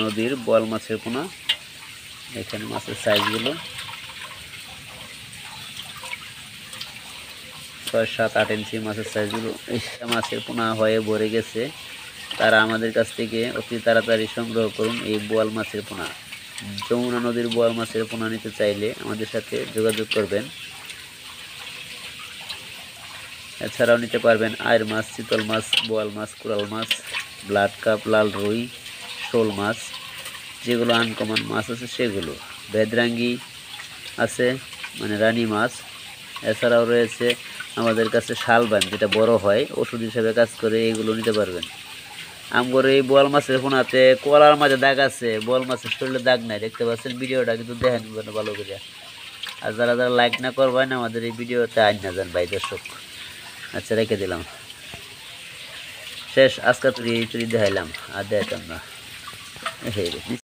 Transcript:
নদীর বোয়াল মাছের পোনা। এখানে মাছের সাইজগুলো 6-7-8 ইঞ্চি মাছের সাইজগুলো। মাছের পোনা হয়ে ভরে গেছে। তারা আমাদের কাছ থেকে অতি তাড়াতাড়ি সংগ্রহ করুন এই বোয়াল মাছের পোনা। যমুনা নদীর বোয়াল মাছের পোনা নিতে চাইলে আমাদের সাথে যোগাযোগ করবেন। এছাড়াও নিতে পারবেন আয়ের মাছ, চিতল মাছ, বোয়াল মাছ, কোরাল মাছ, ব্লাড কাপ, লাল রুই, শোল মাছ, যেগুলো আনকমন মাছ আছে সেগুলো। বেদরাঙ্গি আছে, মানে রানী মাছ। এছাড়াও রয়েছে আমাদের কাছে শালবান, যেটা বড় হয়, ওষুধ হিসেবে কাজ করে, এগুলো নিতে পারবেন। আমগর এই বোয়াল মাছের পোনাতে কলার মাঝে দাগ আছে, বোয়াল মাছের শরীরে দাগ নাই, দেখতে পাচ্ছেন। ভিডিওটা কিন্তু দেখেন ভালো করে। আর যারা যারা লাইক না করবেন আমাদের এই ভিডিওতে আজ না যান ভাই দর্শক। আচ্ছা, রেখে দিলাম, শেষ। আজকে তুই দেখাইলাম আর দেখাতাম না।